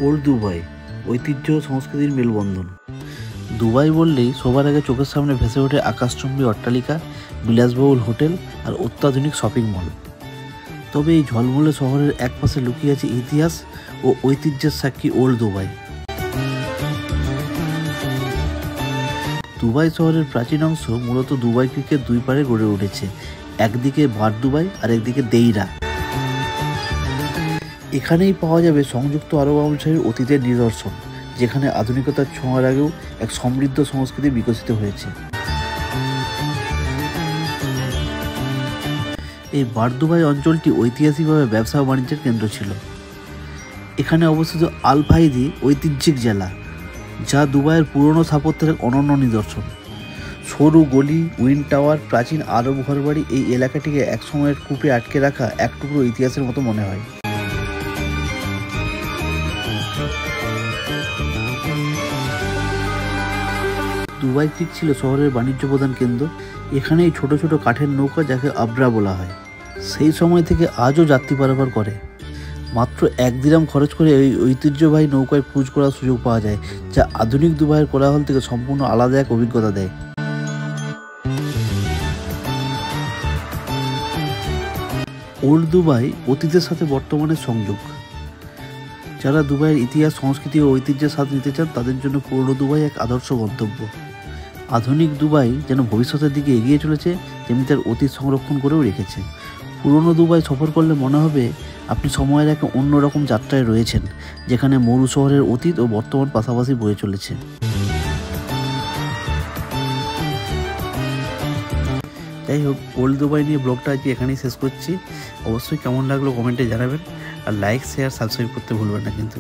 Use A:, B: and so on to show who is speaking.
A: Old Dubai, ঐতিহ্য সংস্কৃতির মেলবন্ধন। দুবাই বললেই সবার আগে চোখের সামনে ভেসে ওঠে আকাশচুম্বী অট্টালিকা, বিলাসবহুল হোটেল আর অত্যাধুনিক শপিং মল। তবে এই ঝলমলে শহরের একপাশে লুকিয়ে আছে ইতিহাস ও ঐতিহ্যের সাক্ষী ওল্ড দুবাই। দুবাই শহরের প্রাচীন অংশ মূলত দুবাই ক্রিকের দুই পারে গড়ে উঠেছে, একদিকে বার দুবাই আর একদিকে দেইরা। এখানেই পাওয়া যাবে সংযুক্ত আরব আমিরাতের অতীতের নিদর্শন, যেখানে আধুনিকতার ছোঁয়ার আগেও এক সমৃদ্ধ সংস্কৃতি বিকশিত হয়েছে। এই বার দুবাই অঞ্চলটি ঐতিহাসিকভাবে ব্যবসা ও বাণিজ্যের কেন্দ্র ছিল। এখানে অবস্থিত আল ফাইদি ঐতিহ্যিক জেলা, যা দুবাইয়ের পুরনো স্থাপত্যের এক অনন্য নিদর্শন। সরু গলি, উইন্ড টাওয়ার, প্রাচীন আরব ঘরবাড়ি এই এলাকাটিকে একসময়ের কূপে আটকে রাখা এক টুকরো ইতিহাসের মতো মনে হয়। দুবাই ক্রিক ছিল শহরের বাণিজ্য প্রধান কেন্দ্র। এখানেই ছোট ছোট কাঠের নৌকা, যাকে আব্রা বলা হয়, সেই সময় থেকে আজও যাত্রী পারাপার করে। মাত্র 1 দিরহাম খরচ করে এই ঐতিহ্যবাহী নৌকায় ক্রুজ করার সুযোগ পাওয়া যায়, যা আধুনিক দুবাইয়ের কোলাহল থেকে সম্পূর্ণ আলাদা এক অভিজ্ঞতা দেয়। ওল্ড দুবাই অতীতের সাথে বর্তমানের সংযোগ। যারা দুবাইয়ের ইতিহাস, সংস্কৃতি ও ঐতিহ্যের স্বাদ নিতে চান, তাদের জন্য পুরনো দুবাই এক আদর্শ গন্তব্য। আধুনিক দুবাই যেন ভবিষ্যতের দিকে এগিয়ে চলেছে, তেমনি তার অতীত সংরক্ষণ করেও রেখেছে। পুরনো দুবাই সফর করলে মনে হবে আপনি সময়ের এক অন্যরকম যাত্রায় রয়েছেন, যেখানে মরু শহরের অতীত ও বর্তমান পাশাপাশি বয়ে চলেছে। যাই হোক, ওল্ড দুবাই নিয়ে ব্লগটা আজকে এখানেই শেষ করছি। অবশ্যই কেমন লাগলো কমেন্টে জানাবেন, আর লাইক, শেয়ার, সাবস্ক্রাইব করতে ভুলবেন না কিন্তু।